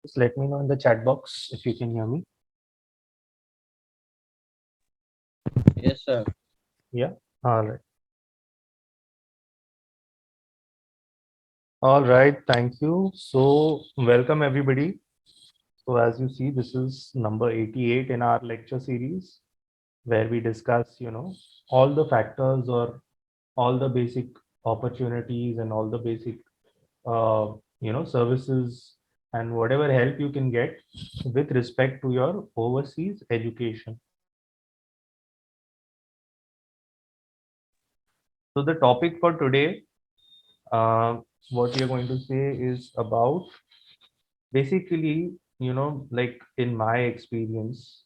Just let me know in the chat box if you can hear me. Yes, sir. Yeah. All right. All right. Thank you. So, welcome everybody. So, as you see, this is number 88 in our lecture series where we discuss, all the factors or all the basic opportunities and all the basic, uh, services and whatever help you can get with respect to your overseas education. So, the topic for today, uh, what we are going to say is about basically, like in my experience,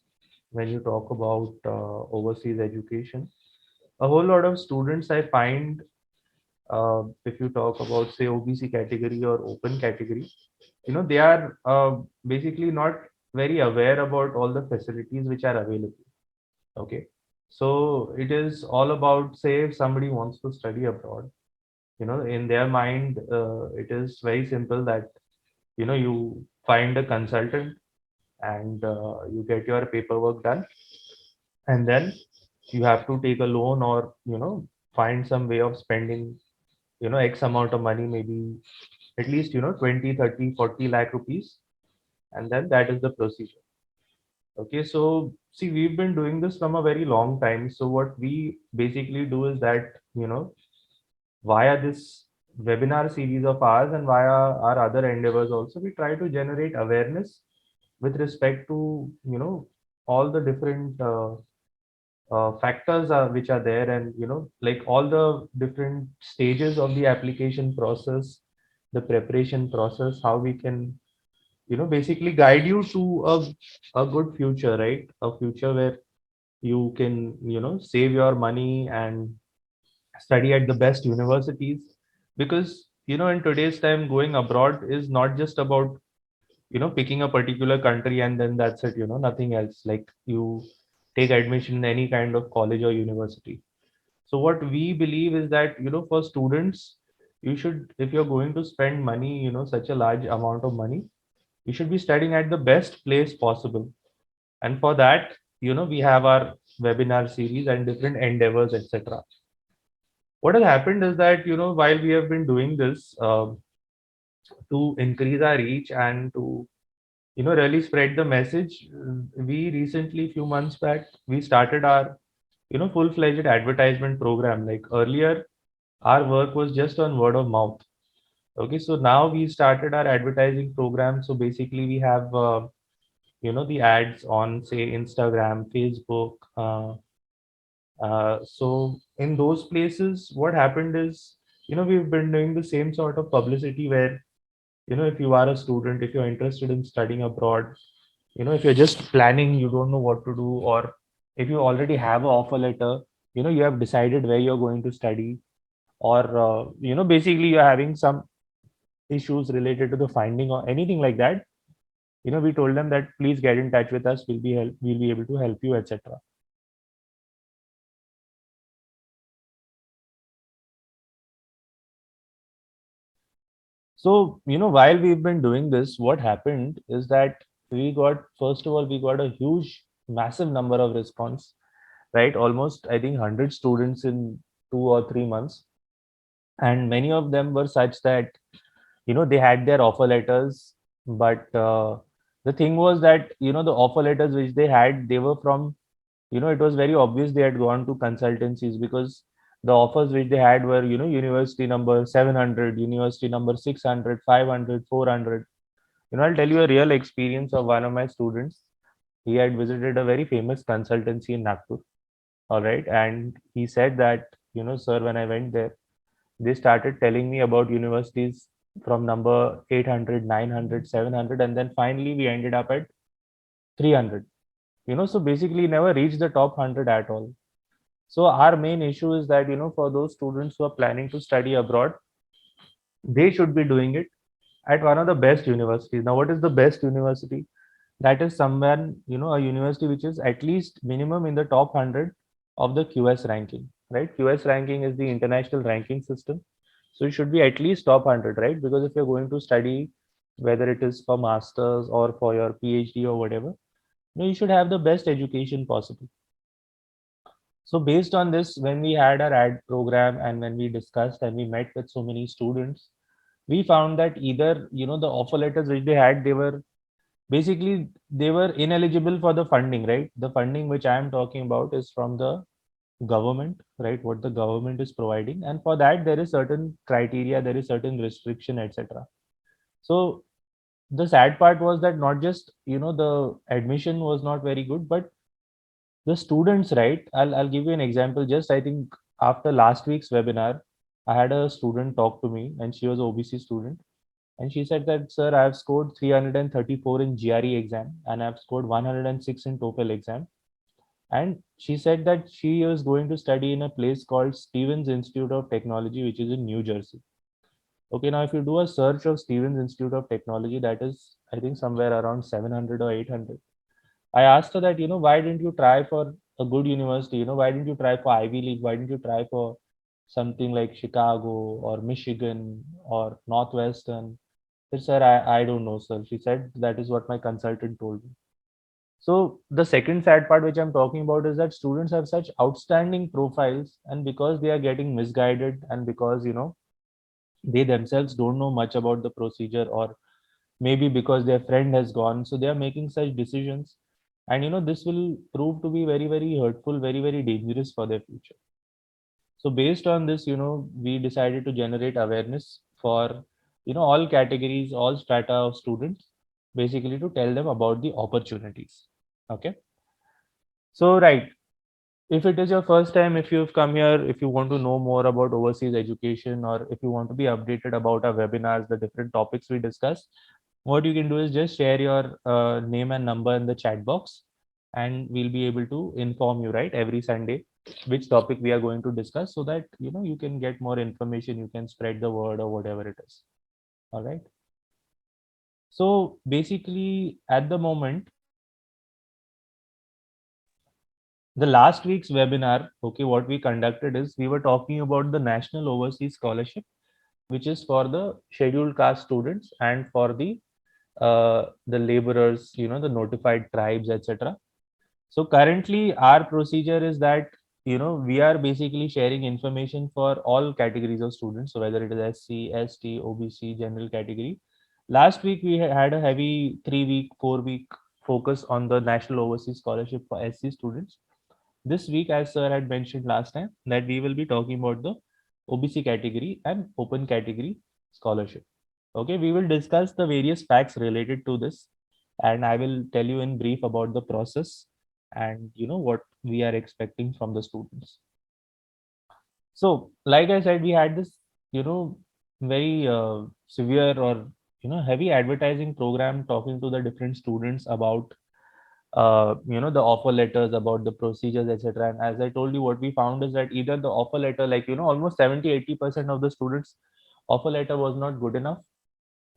when you talk about overseas education, a whole lot of students I find, if you talk about say OBC category or open category, they are basically not very aware about all the facilities which are available. Okay, so it is all about, say, if somebody wants to study abroad, in their mind, it is very simple that you find a consultant and you get your paperwork done, and then you have to take a loan or find some way of spending x amount of money, maybe at least 20, 30, 40 lakh rupees, and then that is the procedure. Okay, so see, we've been doing this from a very long time. So what we basically do is that via this webinar series of ours and via our other endeavors also, we try to generate awareness with respect to all the different factors which are there, and like all the different stages of the application process, the preparation process, how we can basically guide you to a good future, right? A future where you can save your money and study at the best universities, because in today's time, going abroad is not just about picking a particular country and then that's it, nothing else. Like, you take admission in any kind of college or university. So what we believe is that for students, you should, if you're going to spend money, such a large amount of money, you should be studying at the best place possible. And for that, we have our webinar series and different endeavors, etc. What has happened is that while we have been doing this, to increase our reach and to really spread the message, we recently, few months back, we started our full-fledged advertisement program. Like earlier, our work was just on word of mouth. Okay, so now we started our advertising program. So basically we have the ads on, say, Instagram, Facebook. So in those places, what happened is, we've been doing the same sort of publicity where, if you are a student, if you're interested in studying abroad, if you're just planning, you don't know what to do, or if you already have an offer letter, you have decided where you're going to study, or basically you're having some issues related to the finding or anything like that, we told them that please get in touch with us, we'll be able to help you, etc. So, while we've been doing this, what happened is that first of all, we got a huge, massive number of response, right? Almost, I think, 100 students in 2 or 3 months. And many of them were such that, they had their offer letters. But the thing was that, the offer letters which they had, they were from, it was very obvious they had gone to consultancies, because the offers which they had were, university number 700, university number 600, 500, 400. I'll tell you a real experience of one of my students. He had visited a very famous consultancy in Nagpur. All right. And he said that, sir, when I went there, they started telling me about universities from number 800, 900, 700, and then finally we ended up at 300. So basically never reached the top 100 at all. So our main issue is that, for those students who are planning to study abroad, they should be doing it at one of the best universities. Now, what is the best university? That is somewhere, a university which is at least minimum in the top 100 of the QS ranking, right? QS ranking is the international ranking system. So it should be at least top 100, right? Because if you're going to study whether it is for masters or for your PhD or whatever, you should have the best education possible. So based on this, when we had our ad program and when we discussed and we met with so many students, we found that either the offer letters which they had, they were basically they were ineligible for the funding, right? The funding which I am talking about is from the government, right? What the government is providing, and for that there is certain criteria, there is certain restriction, etc. So the sad part was that not just the admission was not very good, but the students, right? I'll give you an example. Just I think after last week's webinar, I had a student talk to me, and she was OBC student, and she said that, sir, I have scored 334 in GRE exam, and I've scored 106 in TOEFL exam. And she said that she is going to study in a place called Stevens Institute of Technology, which is in New Jersey. Okay, now if you do a search of Stevens Institute of Technology, that is, I think, somewhere around 700 or 800. I asked her that, why didn't you try for a good university? Why didn't you try for Ivy League? Why didn't you try for something like Chicago or Michigan or Northwestern? I said, sir, I don't know, sir. She said, that is what my consultant told me. So the second sad part which I'm talking about is that students have such outstanding profiles, and because they are getting misguided, and because they themselves don't know much about the procedure, or maybe because their friend has gone, so they are making such decisions, and this will prove to be very, very hurtful, very, very dangerous for their future. So based on this, we decided to generate awareness for all categories, all strata of students, basically to tell them about the opportunities. Okay. So right, if it is your first time, if you've come here, if you want to know more about overseas education, or if you want to be updated about our webinars, the different topics we discuss, what you can do is just share your name and number in the chat box, and we'll be able to inform you, right, every Sunday which topic we are going to discuss, so that you can get more information, you can spread the word or whatever it is. All right. So basically at the moment, the last week's webinar, okay, what we conducted is we were talking about the National Overseas Scholarship, which is for the scheduled caste students and for the laborers, the notified tribes, etc. So currently our procedure is that we are basically sharing information for all categories of students, so whether it is SC, ST, OBC, general category. Last week we had a heavy 3-week, 4-week focus on the National Overseas Scholarship for SC students. This week, as sir had mentioned last time, that we will be talking about the OBC category and open category scholarship. Okay, we will discuss the various facts related to this, and I will tell you in brief about the process and what we are expecting from the students. So, like I said, we had this very severe, or heavy advertising program talking to the different students about the offer letters, about the procedures, etc. And as I told you, what we found is that either the offer letter, like almost 70-80% of the students offer letter was not good enough,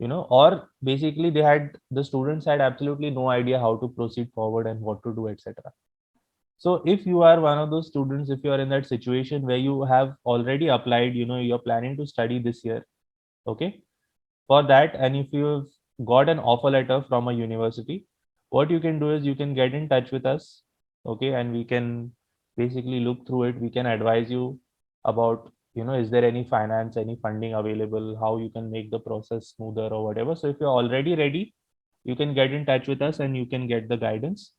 or basically the students had absolutely no idea how to proceed forward and what to do, etc. So if you are one of those students, if you are in that situation where you have already applied, you're planning to study this year, okay, for that, and if you've got an offer letter from a university, what you can do is you can get in touch with us, okay, and we can basically look through it. We can advise you about is there any finance, any funding available, how you can make the process smoother or whatever. So if you're already ready, you can get in touch with us and you can get the guidance.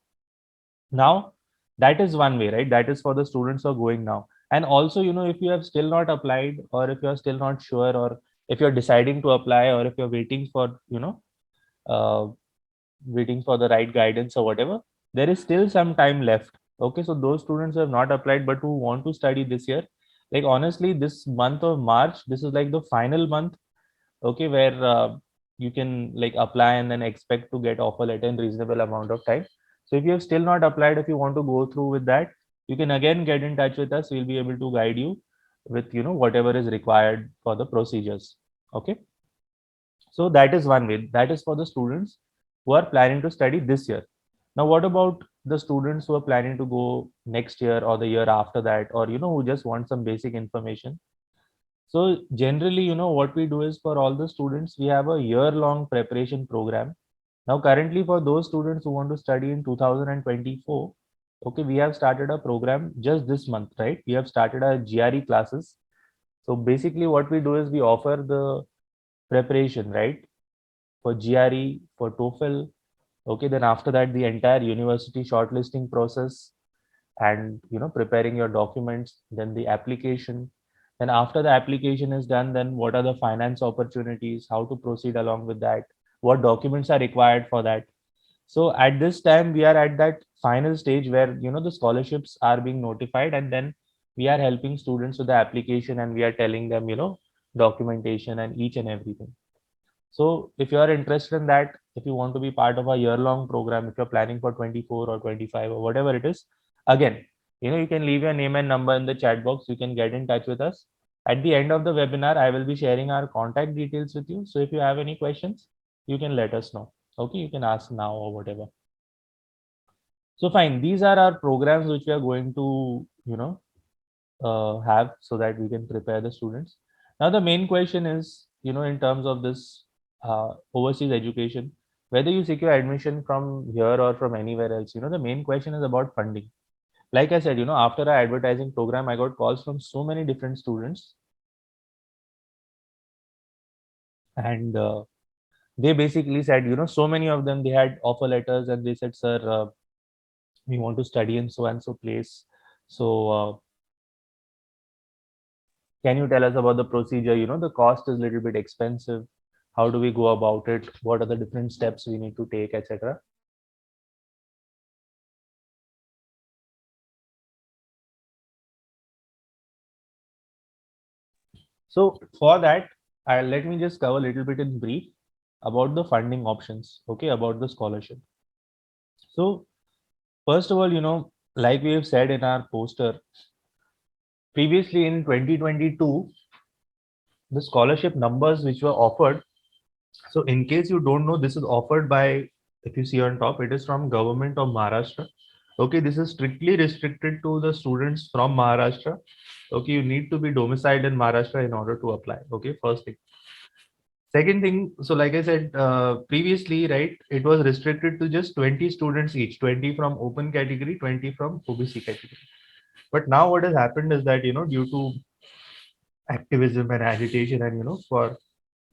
Now that is one way, right? That is for the students who are going now. And also, if you have still not applied, or if you're still not sure, or if you're deciding to apply, or if you're waiting for uh, waiting for the right guidance or whatever, there is still some time left. Okay, so those students who have not applied but who want to study this year, like honestly, this month of March, this is like the final month, okay, where you can like apply and then expect to get offer letter in reasonable amount of time. So if you have still not applied, if you want to go through with that, you can again get in touch with us. We'll be able to guide you with whatever is required for the procedures. Okay, so that is one way. That is for the students who are planning to study this year. Now what about the students who are planning to go next year or the year after that, or who just want some basic information? So generally, what we do is for all the students, we have a year-long preparation program. Now, currently for those students who want to study in 2024, okay, we have started a program just this month, right? We have started our GRE classes. So basically what we do is we offer the preparation, right? For GRE, for TOEFL. Okay, then after that, the entire university shortlisting process and preparing your documents, then the application. Then after the application is done, then what are the finance opportunities, how to proceed along with that, what documents are required for that. So at this time, we are at that final stage where the scholarships are being notified, and then we are helping students with the application, and we are telling them documentation and each and everything. So if you are interested in that, if you want to be part of a year-long program, if you're planning for 24 or 25 or whatever it is, again, you can leave your name and number in the chat box. You can get in touch with us. At the end of the webinar, I will be sharing our contact details with you. So if you have any questions, you can let us know. Okay, you can ask now or whatever. So fine, these are our programs which we are going to, have so that we can prepare the students. Now the main question is, in terms of this overseas education, whether you secure admission from here or from anywhere else, the main question is about funding. Like I said, after our advertising program, I got calls from so many different students, and they basically said, so many of them, they had offer letters and they said, sir, we want to study in so and so place. So can you tell us about the procedure? The cost is a little bit expensive. How do we go about it? What are the different steps we need to take, etc.? So for that, let me just cover a little bit in brief about the funding options, okay, about the scholarship. So first of all, like we have said in our poster, previously in 2022, the scholarship numbers which were offered. So in case you don't know, this is offered by, if you see on top, it is from Government of Maharashtra. Okay, this is strictly restricted to the students from Maharashtra. Okay, you need to be domiciled in Maharashtra in order to apply. Okay, first thing. Second thing, so like I said previously, right, it was restricted to just 20 students each, 20 from open category, 20 from OBC category. But now what has happened is that, due to activism and agitation and, for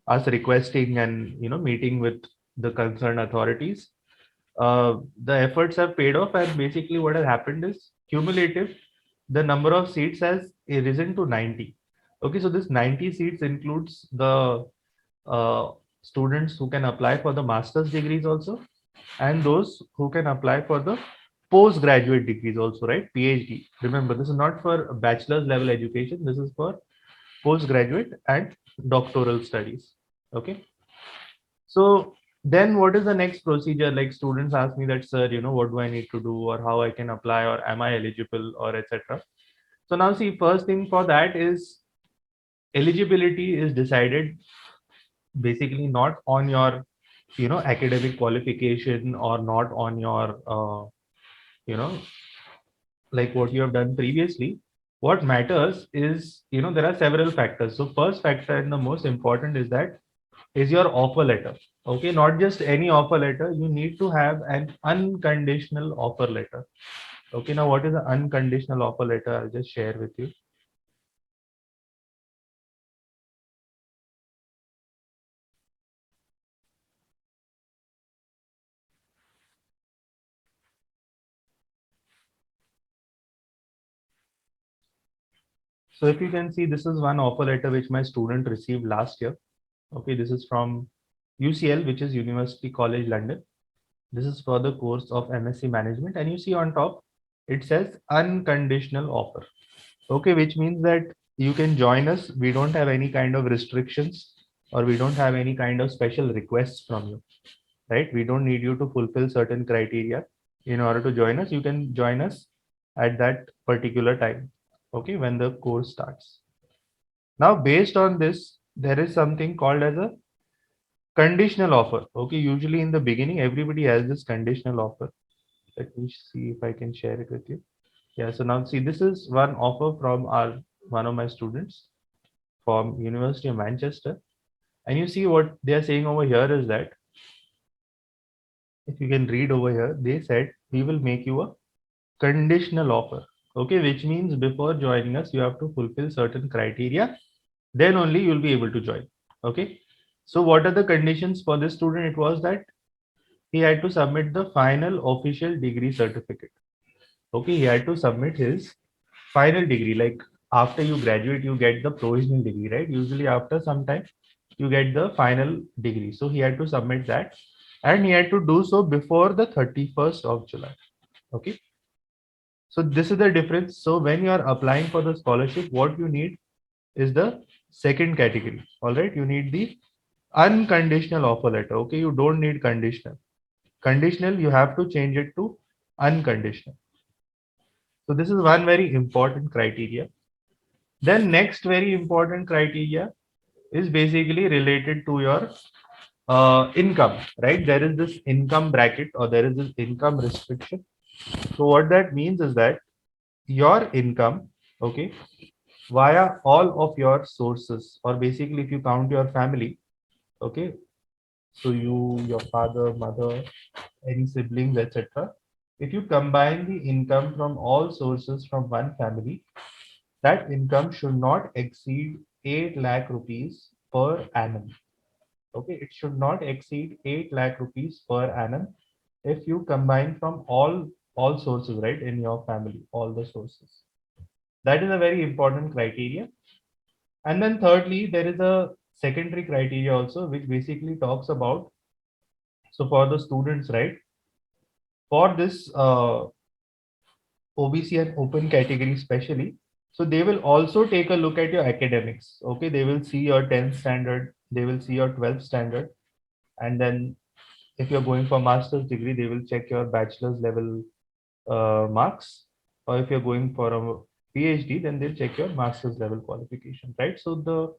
us requesting and, meeting with the concerned authorities, the efforts have paid off, and basically what has happened is cumulative, the number of seats has risen to 90. Okay, so this 90 seats includes the uh, students who can apply for the master's degrees also, and those who can apply for the postgraduate degrees also, right? PhD. Remember, this is not for bachelor's level education, this is for postgraduate and doctoral studies. Okay, so then what is the next procedure? Like students ask me that, sir, what do I need to do, or how I can apply, or am I eligible, or etc. So now see, first thing for that is eligibility is decided basically not on your academic qualification, or not on your you know like what you have done previously. What matters is, there are several factors. So first factor and the most important is that is your offer letter. Okay, not just any offer letter, you need to have an unconditional offer letter. Okay, now what is an unconditional offer letter? I'll just share with you. So if you can see, this is one offer letter which my student received last year. Okay, this is from UCL, which is University College London. This is for the course of MSc Management, and you see on top it says unconditional offer. Okay, which means that you can join us. We don't have any kind of restrictions, or we don't have any kind of special requests from you, right? We don't need you to fulfill certain criteria in order to join us. You can join us at that particular time, okay, when the course starts. Now, based on this, there is something called as a conditional offer. Okay, usually in the beginning, everybody has this conditional offer. Let me see if I can share it with you. Yeah, so now see, this is one offer from our one of my students. from University of Manchester. And you see what they are saying over here is that if you can read over here, they said we will make you a conditional offer. Okay, which means before joining us, you have to fulfill certain criteria. Then only you'll be able to join. Okay. So what are the conditions for this student? It was that he had to submit the final official degree certificate. Okay, he had to submit his final degree. Like after you graduate, you get the provisional degree, right? Usually after some time, you get the final degree. So he had to submit that, and he had to do so before the 31st of July. Okay. So this is the difference. So when you are applying for the scholarship, what you need is the second category. All right. You need the unconditional offer letter. Okay. You don't need conditional. Conditional, you have to change it to unconditional. So this is one very important criteria. Then next very important criteria is basically related to your income, right? There is this income bracket or there is this income restriction. So what that means is that your income, okay, via all of your sources, or basically if you count your family, okay, so you, your father, mother, any siblings, etc. If you combine the income from all sources from one family, that income should not exceed 8 lakh rupees per annum. Okay, it should not exceed 8 lakh rupees per annum if you combine from all sources, right, in your family, all the sources. That is a very important criteria. And then thirdly, there is a secondary criteria also, which basically talks about, so for the students, right, for this OBC and open category especially, so they will also take a look at your academics. Okay, they will see your 10th standard, they will see your 12th standard, and then if you're going for master's degree, they will check your bachelor's level marks, or if you're going for a PhD, then they'll check your master's level qualification, right? So the,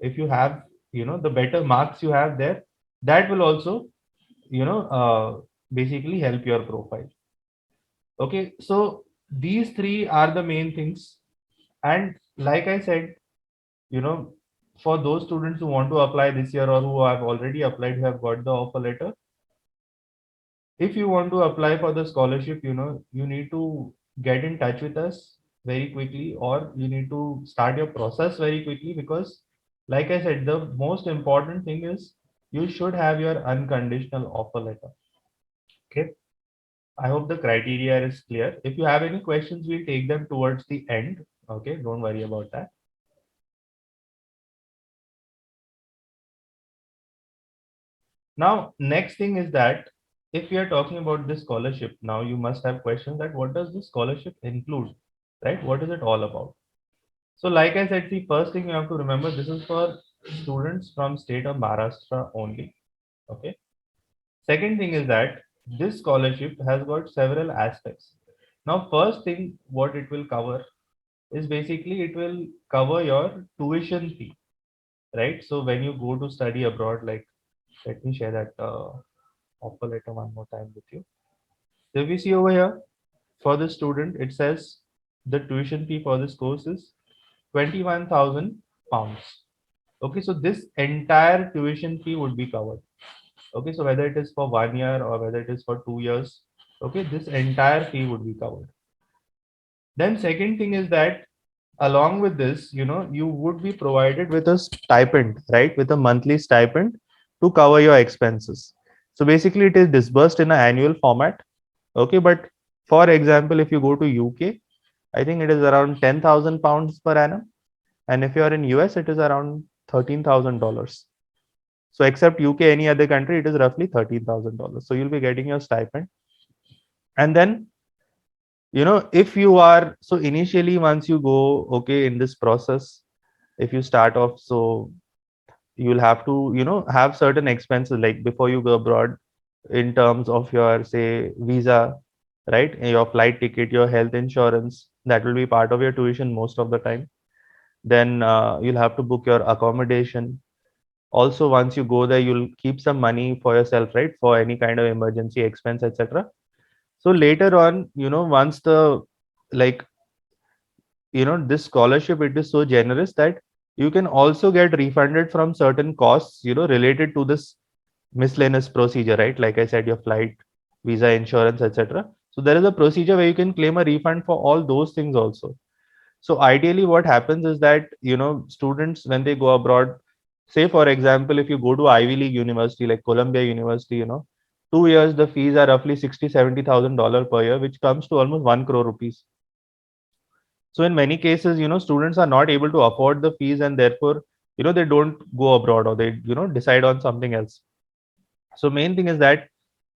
if you have, the better marks you have there, that will also, basically help your profile. Okay, so these three are the main things. And like I said, you know, for those students who want to apply this year or who have already applied, who have got the offer letter, if you want to apply for the scholarship, you need to get in touch with us very quickly, or you need to start your process very quickly, because like I said, the most important thing is you should have your unconditional offer letter. Okay. I hope the criteria is clear. If you have any questions, we'll take them towards the end. Okay, don't worry about that. Now, next thing is that if we are talking about this scholarship, now you must have questions that what does this scholarship include, right? What is it all about? So, like I said, the first thing you have to remember, this is for students from state of Maharashtra only. Okay. Second thing is that this scholarship has got several aspects. Now, first thing what it will cover is basically it will cover your tuition fee, right? So when you go to study abroad, like let me share that offer letter one more time with you. So if you see over here, for the student, it says the tuition fee for this course is 21,000 pounds. Okay, so this entire tuition fee would be covered. Okay, so whether it is for 1 year or whether it is for 2 years, okay, this entire fee would be covered. Then second thing is that along with this, you would be provided with a stipend, right? With a monthly stipend to cover your expenses. So basically it is disbursed in an annual format. Okay, but for example, if you go to UK, I think it is around 10,000 pounds per annum. And if you are in US, it is around $13,000. So except UK, any other country, it is roughly $13,000. So you'll be getting your stipend. And then, if you are, so initially, once you go, okay, in this process, if you start off, so you'll have to, have certain expenses like before you go abroad in terms of your, say, visa, right? Your flight ticket, your health insurance, that will be part of your tuition most of the time. Then you'll have to book your accommodation. Also, once you go there, you'll keep some money for yourself, right? For any kind of emergency expense, etc. So later on, once the, like, this scholarship, it is so generous that you can also get refunded from certain costs, related to this miscellaneous procedure, right? Like I said, your flight, visa, insurance, etc. So there is a procedure where you can claim a refund for all those things also. So ideally, what happens is that, students, when they go abroad, say for example, if you go to Ivy League university like Columbia University, 2 years the fees are roughly 60-70,000 dollars per year, which comes to almost 1 crore rupees. So in many cases, students are not able to afford the fees, and therefore, they don't go abroad, or they, decide on something else. So main thing is that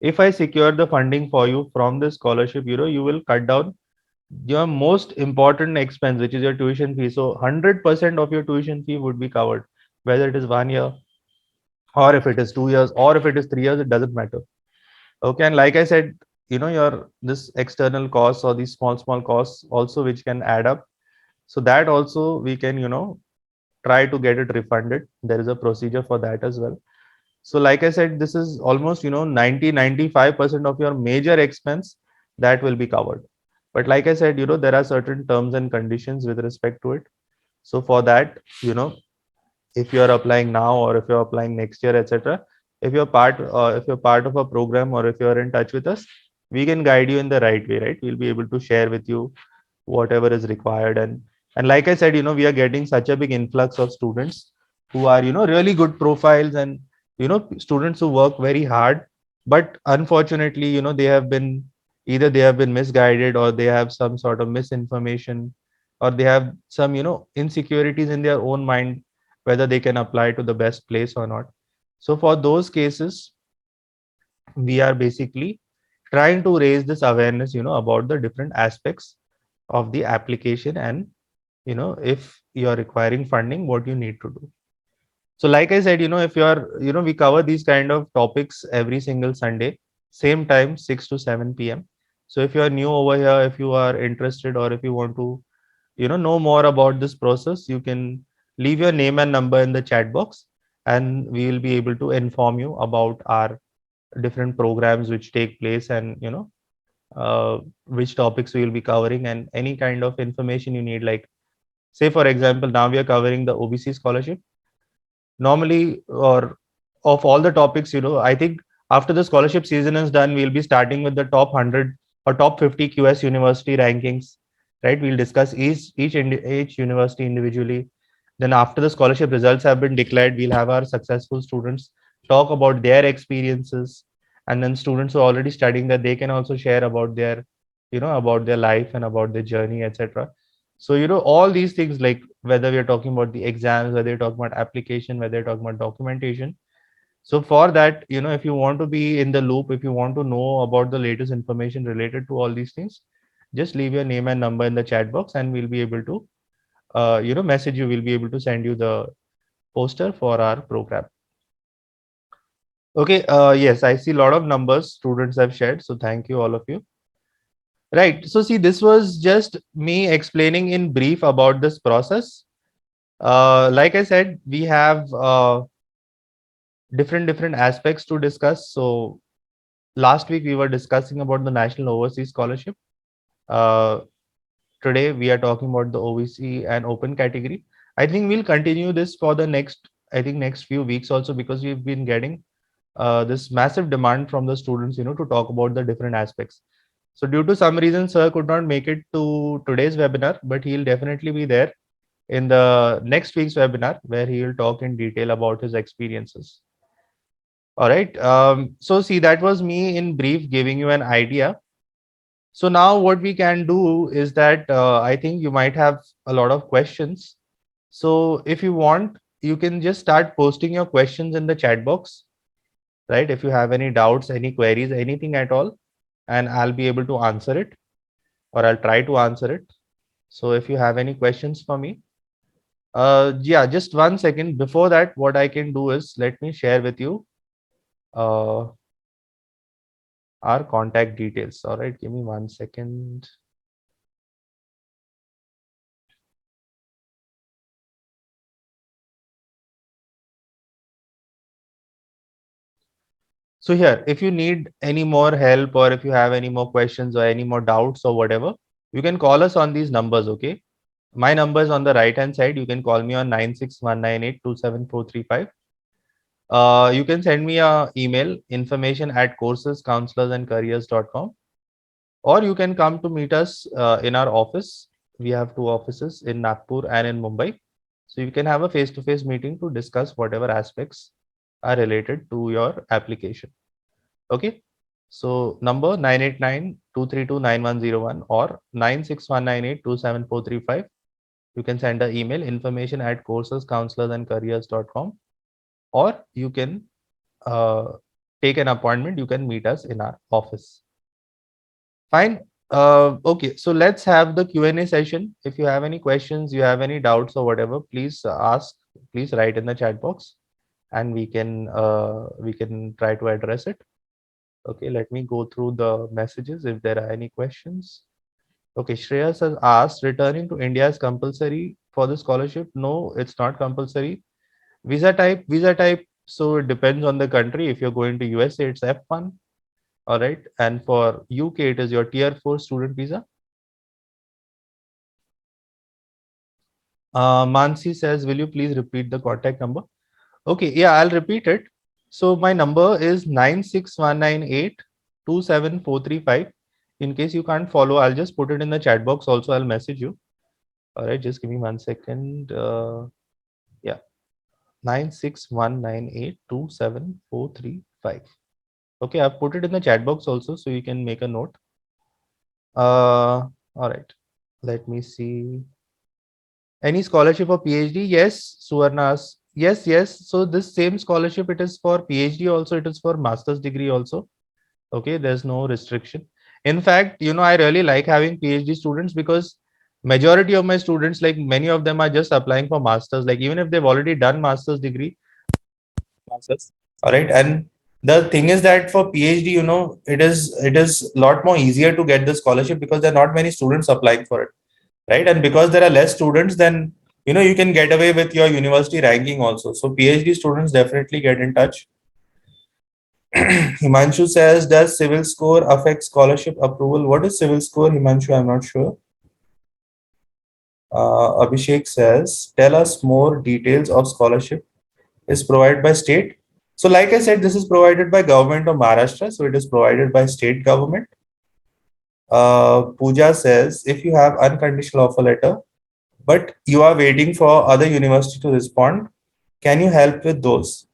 if I secure the funding for you from this scholarship, you will cut down your most important expense, which is your tuition fee. So 100% of your tuition fee would be covered, whether it is 1 year, or if it is 2 years, or if it is 3 years, it doesn't matter. Okay, and like I said, your this external costs, or these small costs also, which can add up. So that also we can, try to get it refunded. There is a procedure for that as well. So like I said, this is almost, 90-95% of your major expense that will be covered. But like I said, there are certain terms and conditions with respect to it. So for that, if you are applying now, or if you're applying next year, etc., if you're part of a program, or if you're in touch with us, we can guide you in the right way, right? We'll be able to share with you whatever is required. And like I said, we are getting such a big influx of students who are, really good profiles, and students who work very hard. But unfortunately, they have been misguided, or they have some sort of misinformation, or they have some, insecurities in their own mind, whether they can apply to the best place or not. So for those cases, we are basically trying to raise this awareness, about the different aspects of the application, and if you're requiring funding, what you need to do. So like I said, if you're, we cover these kind of topics every single Sunday, same time, 6 to 7 p.m. So if you are new over here, if you are interested, or if you want to, know more about this process, you can leave your name and number in the chat box, and we will be able to inform you about our different programs which take place, and which topics we will be covering, and any kind of information you need. Like, say for example, now we are covering the OBC scholarship. Normally, or of all the topics, I think after the scholarship season is done, we'll be starting with the top 100 or top 50 QS university rankings, right? We'll discuss each university individually. Then after the scholarship results have been declared, we'll have our successful students talk about their experiences. And then students who are already studying, that they can also share about their, about their life and about their journey, etc. So, all these things, like whether we're talking about the exams, whether you're talking about application, whether you're talking about documentation. So for that, if you want to be in the loop, if you want to know about the latest information related to all these things, just leave your name and number in the chat box, and we'll be able to, message you. We'll be able to send you the poster for our program. Okay. Yes, I see a lot of numbers students have shared. So thank you, all of you. Right. So see, this was just me explaining in brief about this process. Like I said, we have different aspects to discuss. So last week we were discussing about the National Overseas Scholarship. Uh, Today we are talking about the OBC and open category. I think we'll continue this for the next few weeks also, because we've been getting this massive demand from the students, to talk about the different aspects. So due to some reason, sir could not make it to today's webinar, but he'll definitely be there in the next week's webinar, where he will talk in detail about his experiences. All right. So see, that was me in brief giving you an idea. So now what we can do is that I think you might have a lot of questions. So if you want, you can just start posting your questions in the chat box, right? If you have any doubts, any queries, anything at all, and I'll be able to answer it, or I'll try to answer it. So if you have any questions for me, yeah, just 1 second. Before that, what I can do is, let me share with you uh, our contact details. All right, give me 1 second. So here, if you need any more help, or if you have any more questions or any more doubts or whatever, you can call us on these numbers. Okay. My number is on the right hand side. You can call me on 961982745. You can send me a email information@coursescounselorsandcareers.com, or you can come to meet us in our office. We have two offices in Nagpur and in Mumbai. So you can have a face-to-face meeting to discuss whatever aspects are related to your application. Okay. So number 989-232-9101 or 961982745. You can send an email information@coursescounselorsandcareers.com, or you can uh, take an appointment. You can meet us in our office. Fine. Okay, so let's have the Q&A session. If you have any questions, you have any doubts or whatever, please ask. Please write in the chat box, and we can try to address it. Okay, let me go through the messages if there are any questions. Okay, Shreyas has asked, returning to India is compulsory for the scholarship? No, it's not compulsory. Visa type. So it depends on the country. If you're going to USA, it's F1. All right. And for UK, it is your tier 4 student visa. Mansi says, will you please repeat the contact number? Okay, yeah, I'll repeat it. So my number is 961982745. In case you can't follow, I'll just put it in the chat box. Also, I'll message you. All right, just give me 1 second. Yeah, 961982745. Okay, I've put it in the chat box also, so you can make a note. All right, let me see. Any scholarship for PhD? Yes, Suvarnas. Yes, yes. So this same scholarship, it is for PhD also. It is for master's degree also. Okay, there's no restriction. In fact, I really like having PhD students because majority of my students, like many of them, are just applying for masters. Like even if they've already done master's degree, masters. All right, and the thing is that for PhD, it is a lot more easier to get the scholarship because there are not many students applying for it, right? And because there are less students, then you can get away with your university ranking also. So PhD students definitely get in touch. Himanshu says, does civil score affect scholarship approval? What is civil score, Himanshu? I'm not sure. Abhishek says, tell us more details of scholarship is provided by state. So like I said, this is provided by government of Maharashtra. So it is provided by state government. Pooja says, if you have unconditional offer letter, but you are waiting for other university to respond, can you help with those?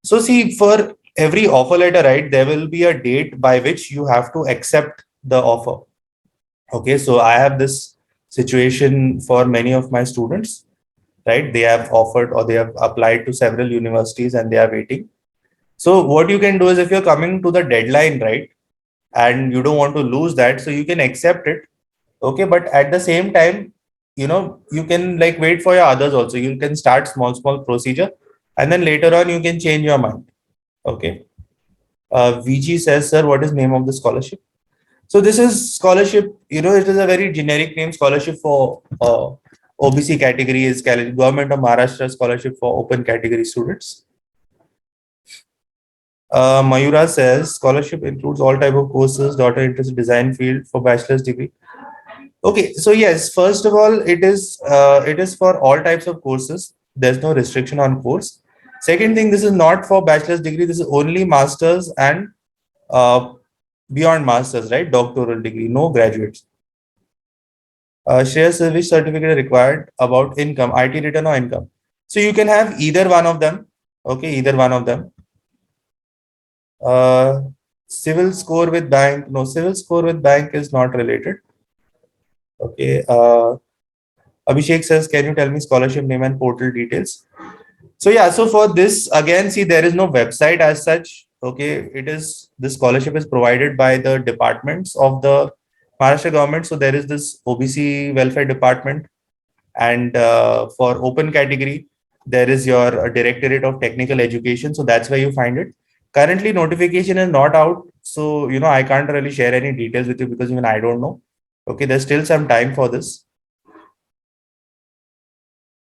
So see, for every offer letter, right, there will be a date by which you have to accept the offer. Okay, so I have this situation for many of my students, right? They have offered or they have applied to several universities and they are waiting. So what you can do is, if you're coming to the deadline, right, and you don't want to lose that, so you can accept it. Okay, but at the same time, you can like wait for your others also. You can start small procedure, and then later on you can change your mind. Okay. VG says, sir, what is name of the scholarship? So this is scholarship, it is a very generic name, scholarship for OBC category, is Government of Maharashtra scholarship for open category students. Mayura says, scholarship includes all type of courses, daughter interest design field for bachelor's degree. Okay, so yes, first of all, it is for all types of courses. There's no restriction on course. Second thing, this is not for bachelor's degree. This is only masters and uh, beyond masters, right? Doctoral degree, no graduates. Share service certificate required about income, IT return or income. So you can have either one of them. Okay, either one of them. Civil score with bank. No, civil score with bank is not related. Okay. Abhishek says, can you tell me scholarship name and portal details? So yeah, so for this, again, see, there is no website as such. Okay, this scholarship is provided by the departments of the Maharashtra government. So there is this OBC welfare department, and for open category, there is your Directorate of Technical Education. So that's where you find it. Currently, notification is not out, so I can't really share any details with you because even I don't know. Okay, there's still some time for this.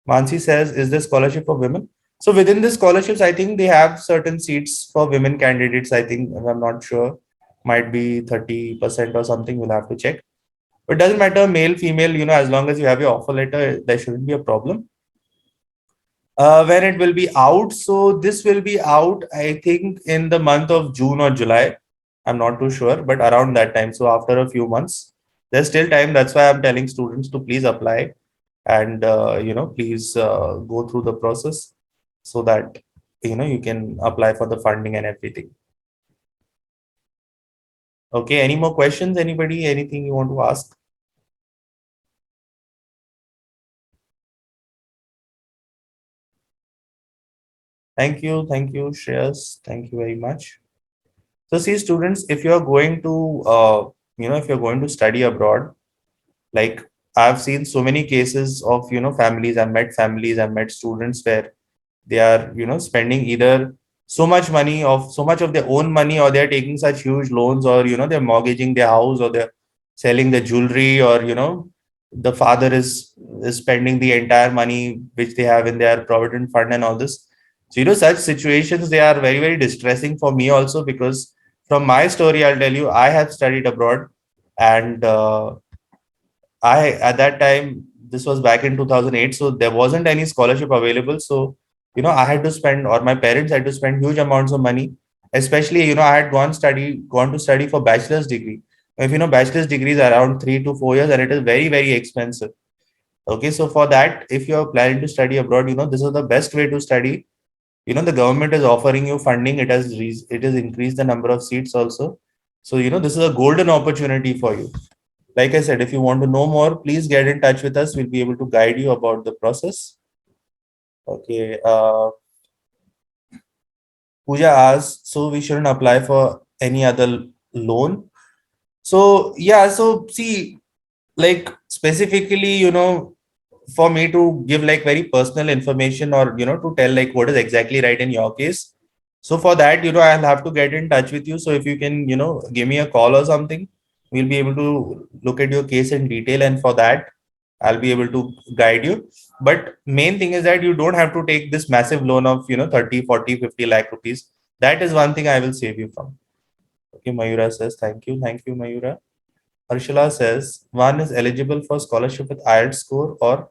Mansi says, is there scholarship for women? So within the scholarships, I think they have certain seats for women candidates. I think, I'm not sure, might be 30% or something. We'll have to check. It doesn't matter male, female, as long as you have your offer letter, there shouldn't be a problem. When it will be out, so this will be out, I think, in the month of June or July. I'm not too sure, but around that time. So after a few months, there's still time. That's why I'm telling students to please apply and please go through the process so that you can apply for the funding and everything. Okay, any more questions? Anybody, anything you want to ask? Thank you, Shreyas. Thank you very much. So see, students, if you're going to, if you're going to study abroad, like I've seen so many cases of, families, I've met students where they are, spending either so much of their own money, or they're taking such huge loans, or, they're mortgaging their house, or they're selling the jewelry, or, the father is spending the entire money which they have in their provident fund and all this. So, such situations, they are very, very distressing for me also, because from my story, I'll tell you, I have studied abroad, and I at that time, this was back in 2008, so there wasn't any scholarship available. So, I had to spend, or my parents had to spend huge amounts of money. Especially, I had gone to study for bachelor's degree. If bachelor's degree is around 3 to 4 years, and it is very, very expensive. Okay, so for that, if you're planning to study abroad, this is the best way to study. The government is offering you funding. It has increased the number of seats also. So, this is a golden opportunity for you. Like I said, if you want to know more, please get in touch with us. We'll be able to guide you about the process. Okay. Pooja asked, so we shouldn't apply for any other loan. So yeah, so see, like specifically, for me to give like very personal information, or to tell like what is exactly right in your case. So for that, I'll have to get in touch with you. So if you can, give me a call or something, we'll be able to look at your case in detail, and for that, I'll be able to guide you. But main thing is that you don't have to take this massive loan of 30, 40, 50 lakh rupees. That is one thing I will save you from. Okay, Mayura says thank you, Mayura. Arshila says one is eligible for scholarship with IELTS score, or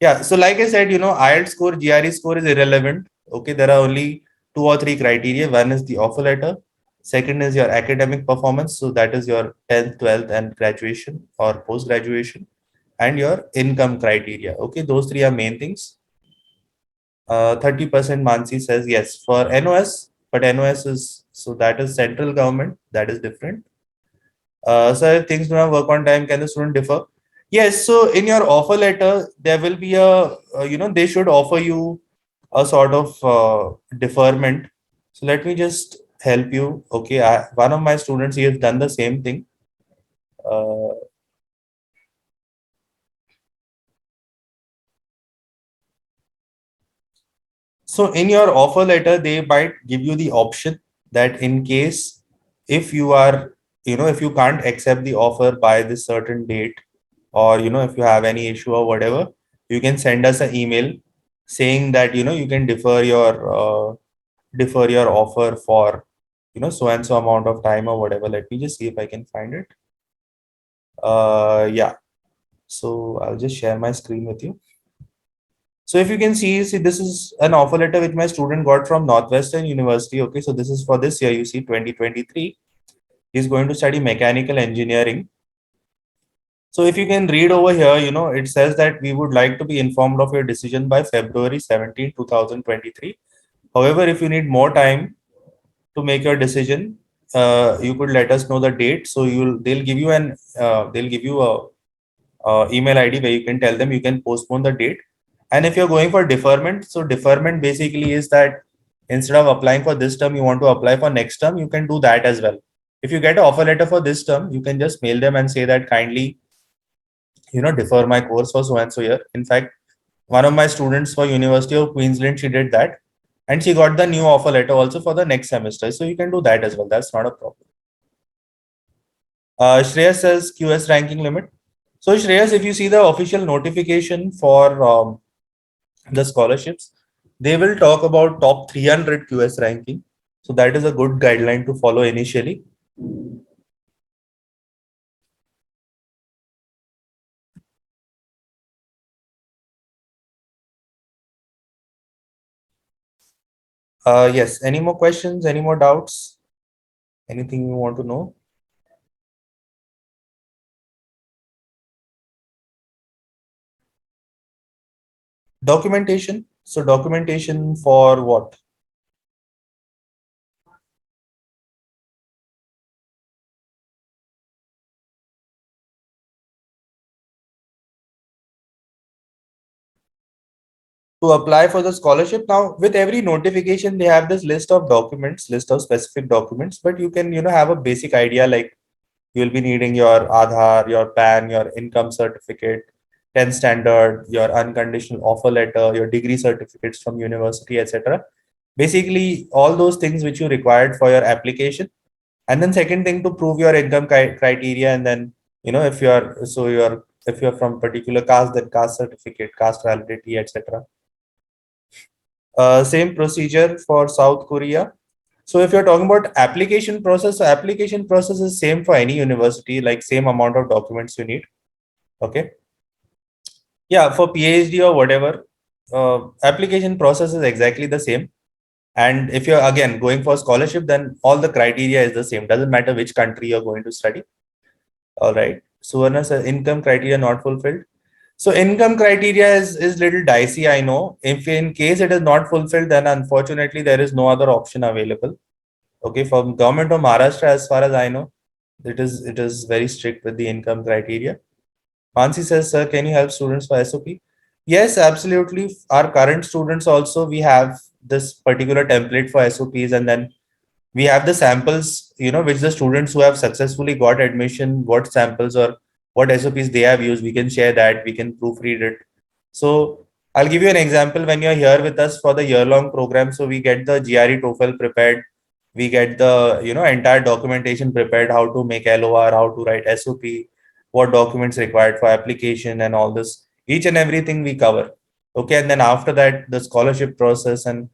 yeah. So like I said, IELTS score, GRE score is irrelevant. Okay, there are only two or three criteria. One is the offer letter. Second is your academic performance. So that is your 10th, 12th, and graduation or post graduation, and your income criteria. Okay, those three are main things. 30% Mansi says yes for NOS, but NOS is, so that is central government. That is different. So if things do not work on time, can the student defer? Yes. So in your offer letter, there will be they should offer you a sort of deferment. So let me just help you. Okay. One of my students, he has done the same thing. Uh, so in your offer letter, they might give you the option that in case if you are, if you can't accept the offer by this certain date, or if you have any issue or whatever, you can send us an email saying that you can defer your offer for so and so amount of time or whatever. Let me just see if I can find it. Yeah, so I'll just share my screen with you. So if you can see, this is an offer letter which my student got from Northwestern University. Okay, so this is for this year, you see 2023. He's going to study mechanical engineering. So if you can read over here, it says that we would like to be informed of your decision by February 17, 2023. However, if you need more time to make your decision, you could let us know the date. So they'll give you a email ID where you can tell them you can postpone the date. And if you're going for deferment, so deferment basically is that instead of applying for this term, you want to apply for next term, you can do that as well. If you get an offer letter for this term, you can just mail them and say that kindly defer my course for so and so year. In fact, one of my students for University of Queensland, she did that, and she got the new offer letter also for the next semester. So you can do that as well. That's not a problem. Shreyas says QS ranking limit. So Shreyas, if you see the official notification for the scholarships, they will talk about top 300 QS ranking. So that is a good guideline to follow initially. Yes, any more questions, any more doubts, anything you want to know? Documentation. So documentation for what? To apply for the scholarship. Now with every notification they have this list of documents, list of specific documents, but you can have a basic idea, like you'll be needing your Aadhaar, your PAN, your income certificate, 10 standard, your unconditional offer letter, your degree certificates from university, etc. Basically all those things which you required for your application. And then second thing, to prove your income criteria. And then if you're from particular caste, then caste certificate, caste validity, etc. Same procedure for South Korea. So if you're talking about application process, so application process is same for any university, like same amount of documents you need. Okay. Yeah, for PhD or whatever, application process is exactly the same. And if you're again going for scholarship, then all the criteria is the same. Doesn't matter which country you're going to study. All right. Suvarna says income criteria not fulfilled. So income criteria is little dicey, I know. If in case it is not fulfilled, then unfortunately there is no other option available. Okay, from government of Maharashtra, as far as I know, it is very strict with the income criteria. Mansi says, sir, can you help students for SOP? Yes, absolutely. Our current students also, we have this particular template for SOPs, and then we have the samples, which the students who have successfully got admission, what samples or what SOPs they have used. We can share that, we can proofread it. So I'll give you an example. When you're here with us for the year-long program, so we get the GRE TOEFL prepared, we get the entire documentation prepared, how to make LOR, how to write SOP, what documents required for application, and all this. Each and everything we cover. Okay, and then after that, the scholarship process, and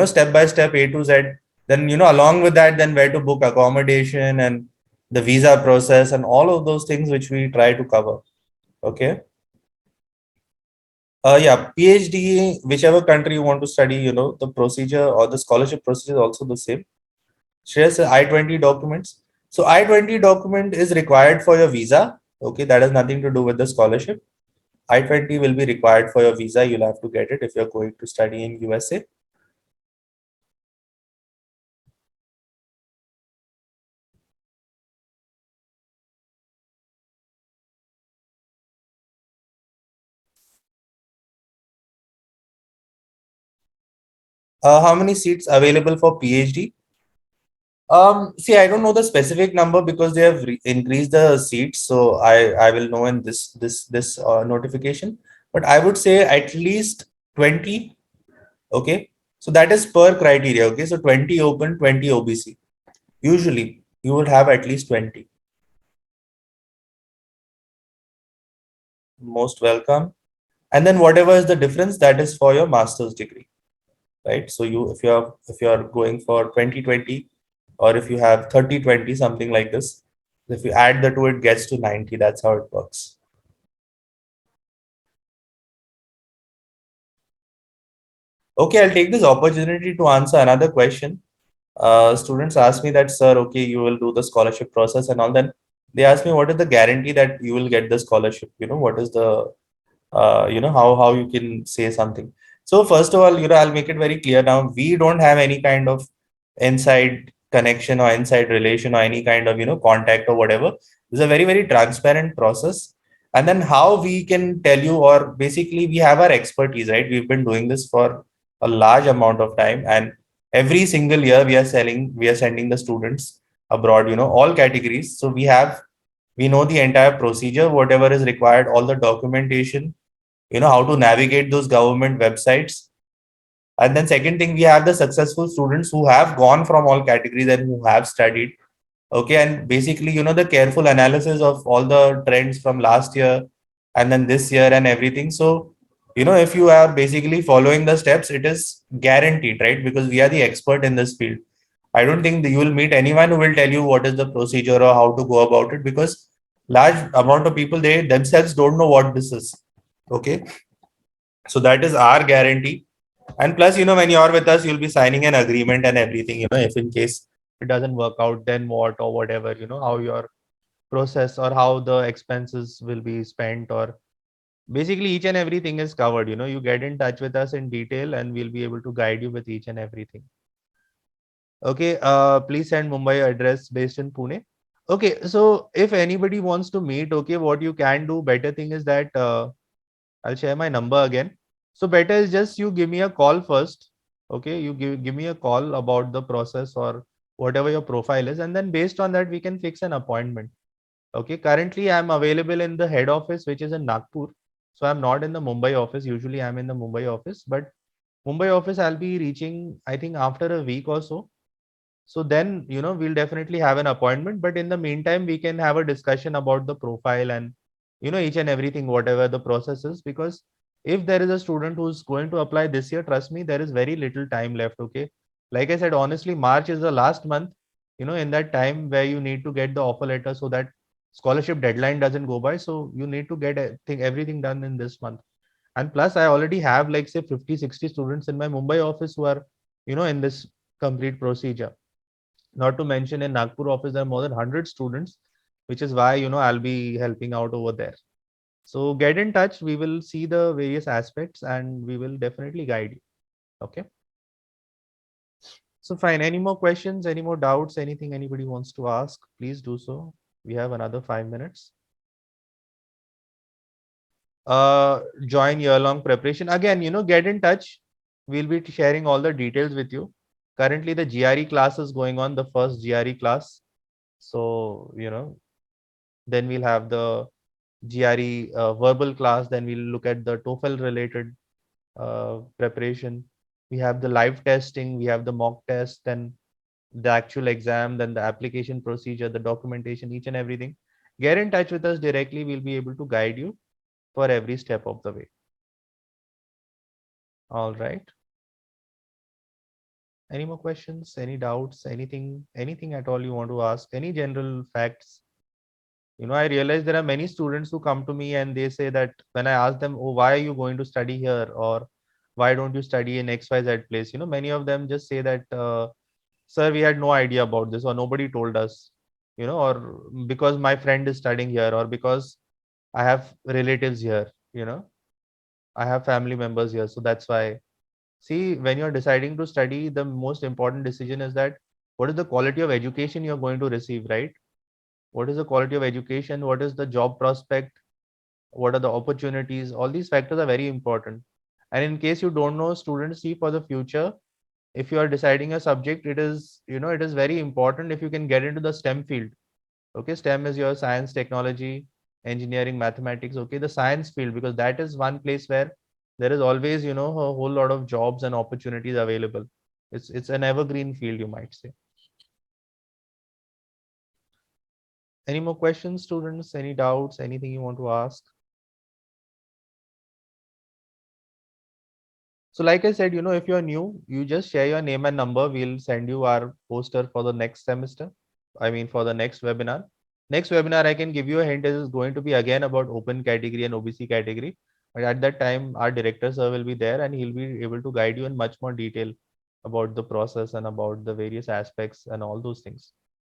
step by step, A to Z. Then along with that, then where to book accommodation and the visa process and all of those things which we try to cover. Okay. Yeah, PhD, whichever country you want to study, the procedure or the scholarship procedure is also the same. Shares I-20 documents. So I-20 document is required for your visa. Okay, that has nothing to do with the scholarship. I-20 will be required for your visa. You'll have to get it if you're going to study in USA. How many seats available for PhD? See, I don't know the specific number because they have increased the seats, so I will know in this notification. But I would say at least 20. Okay, so that is per criteria. Okay, so 20 open, 20 OBC. Usually, you would have at least 20. Most welcome. And then whatever is the difference, that is for your master's degree, right? So if you are going for 2020, or if you have 30-20, something like this, if you add the two, it gets to 90. That's how it works. Okay, I'll take this opportunity to answer another question. Students ask me that, sir, okay, you will do the scholarship process and all. Then they ask me, what is the guarantee that you will get the scholarship? What is the how you can say something. So first of all, I'll make it very clear now, we don't have any kind of inside connection or inside relation or any kind of contact or whatever. It's a very, very transparent process. And then how we can tell you, or basically we have our expertise, right? We've been doing this for a large amount of time, and every single year we are sending the students abroad, all categories. So we know the entire procedure, whatever is required, all the documentation, how to navigate those government websites. And then second thing, we have the successful students who have gone from all categories and who have studied. Okay, and basically the careful analysis of all the trends from last year and then this year and everything. So if you are basically following the steps, it is guaranteed, right? Because we are the expert in this field. I don't think that you will meet anyone who will tell you what is the procedure or how to go about it, because large amount of people, they themselves don't know what this is. Okay, so that is our guarantee. And plus, when you're with us, you'll be signing an agreement and everything, if in case it doesn't work out, then what or whatever, how your process or how the expenses will be spent, or basically each and everything is covered. You get in touch with us in detail and we'll be able to guide you with each and everything. Okay, please send Mumbai address based in Pune. Okay, so if anybody wants to meet, okay, what you can do, better thing is that I'll share my number again. So better is just you give me a call first. Okay, you give me a call about the process or whatever your profile is, and then based on that we can fix an appointment. Okay, currently I'm available in the head office, which is in Nagpur. So I'm not in the Mumbai office. Usually I'm in the Mumbai office, but Mumbai office I'll be reaching, I think, after a week or so. So then, we'll definitely have an appointment. But in the meantime, we can have a discussion about the profile and, each and everything, whatever the process is. Because if there is a student who's going to apply this year, trust me, there is very little time left. Okay. Like I said, honestly, March is the last month, in that time where you need to get the offer letter so that scholarship deadline doesn't go by. So you need to get everything done in this month. And plus, I already have like, say, 50, 60 students in my Mumbai office who are, in this complete procedure. Not to mention in Nagpur office, there are more than 100 students, which is why, I'll be helping out over there. So get in touch. We will see the various aspects and we will definitely guide you. Okay. So fine. Any more questions? Any more doubts? Anything anybody wants to ask? Please do so. We have another 5 minutes. Join year-long preparation. Again, get in touch. We'll be sharing all the details with you. Currently, the GRE class is going on, the first GRE class. So, then we'll have the GRE verbal class. Then we'll look at the TOEFL related preparation. We have the live testing. We have the mock test. Then the actual exam. Then the application procedure, the documentation, each and everything. Get in touch with us directly. We'll be able to guide you for every step of the way. All right. Any more questions? Any doubts? Anything at all you want to ask? Any general facts? I realize there are many students who come to me and they say that when I ask them, oh, why are you going to study here? Or why don't you study in XYZ place? Many of them just say that, sir, we had no idea about this, or nobody told us, or because my friend is studying here, or because I have relatives here, I have family members here. So that's why. See, when you're deciding to study, the most important decision is that what is the quality of education you're going to receive, right? What is the quality of education? What is the job prospect? What are the opportunities? All these factors are very important. And in case you don't know, students, see, for the future, if you are deciding a subject, it is very important if you can get into the STEM field. Okay, STEM is your science, technology, engineering, mathematics. Okay, the science field, because that is one place where there is always, a whole lot of jobs and opportunities available. It's an evergreen field, you might say. Any more questions, students? Any doubts? Anything you want to ask? So like I said, if you're new, you just share your name and number. We'll send you our poster for the next semester. I mean, for the next webinar. Next webinar, I can give you a hint, is going to be again about open category and OBC category. But at that time, our director sir will be there and he'll be able to guide you in much more detail about the process and about the various aspects and all those things.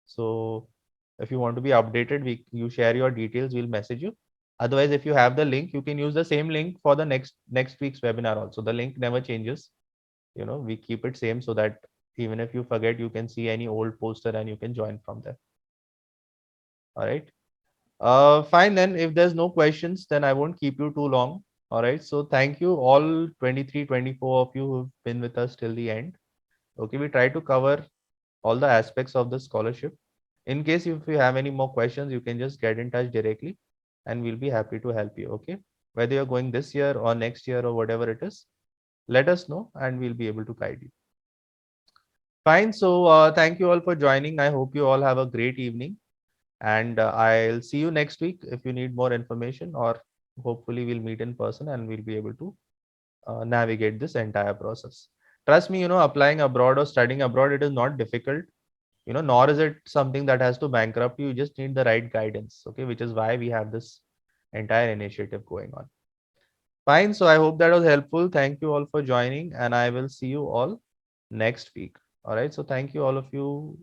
So if you want to be updated, you share your details, we'll message you. Otherwise, if you have the link, you can use the same link for the next week's webinar also. The link never changes. We keep it same so that even if you forget, you can see any old poster and you can join from there. All right. Fine then. If there's no questions, then I won't keep you too long. All right. So thank you all 23, 24 of you who've been with us till the end. Okay. We try to cover all the aspects of the scholarship. In case if you have any more questions, you can just get in touch directly and we'll be happy to help you. Okay. Whether you're going this year or next year or whatever it is, let us know and we'll be able to guide you. Fine. So thank you all for joining. I hope you all have a great evening and I'll see you next week if you need more information, or hopefully we'll meet in person and we'll be able to navigate this entire process. Trust me, applying abroad or studying abroad, it is not difficult, nor is it something that has to bankrupt you. You just need the right guidance. Okay. Which is why we have this entire initiative going on. Fine. So I hope that was helpful. Thank you all for joining, and I will see you all next week. All right. So thank you all of you.